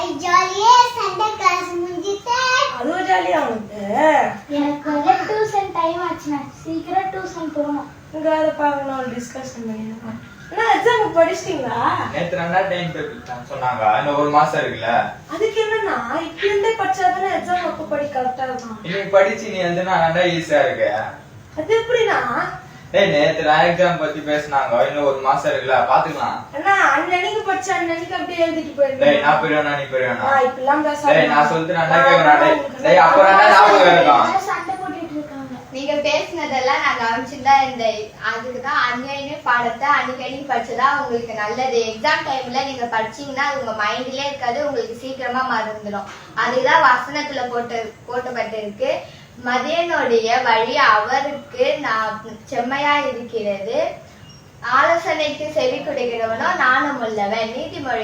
ஐ ஜாலியே Sunday class முடிஞ்சிட்டே. அது ஜாலியா உனக்கு? எனக்கு வந்து டியூஷன் டைம் ஆச்சுனா சீக்கிரம் டியூஷன் போகணும். இங்க அத பாக்கணும் டிஸ்கஷன் பண்ணிடலாம். என்ன எக்ஸாம் படிச்சிட்டீங்களா? நேத்து ரெண்டா டைம் டேபிள் சொன்னாங்க. இன்னும் ஒரு மாசம் இருக்குல்ல. அதுக்கு என்னன்னா இப்ப இருந்தே படிச்சாதானே எக்ஸாம் அப்ப படி கரெக்டா இருக்கும். இன்னைக்கு படிச்சு நீ வந்து நான் ரெண்டா ஈஸியா இருக்கு. அது எப்படினா? டேய் நேத்து நான் எக்ஸாம் பத்தி பேசினாங்க. இன்னும் ஒரு மாசம் இருக்குல்ல பாத்துக்கலாம். அண்ணா அன்னைக்கு படிச்ச அன்னைக்கு அப்படியே எழுதிட்டு போயிடுங்க. டேய் நான் பெரியவனா நீ பெரியவனா? இப்பலாம் பேசாத. டேய் நான் சொல்லிட்டு நான் கேக்குறேன். டேய் அப்ப ரெண்டா ஞாபகம் இருக்கும். சண்டை போட்டுட்டு இருக்காங்க. நீங்க பேசினதெல்லாம் நான் கவனிச்சுட்டு தான் இருந்தேன். அதுக்குதான் அன்னைக்கு பாடத்தை அன்னைக்கு படிச்சதா உங்களுக்கு நல்லது. எக்ஸாம் டைம்ல நீங்க படிச்சீங்கன்னா அது உங்க மைண்ட்லயே இருக்காது, உங்களுக்கு சீக்கிரமா மறந்துடும். அதுதான் வசனத்துல போட்டப்பட்டு இருக்கு. மதியனுடைய வழி அவருக்கு நான் செம்மையா இருக்கிறது, ஆலோசனைக்கு செவி கொடுக்கிறவனோ நானும் உள்ளவன். நீதிமொழி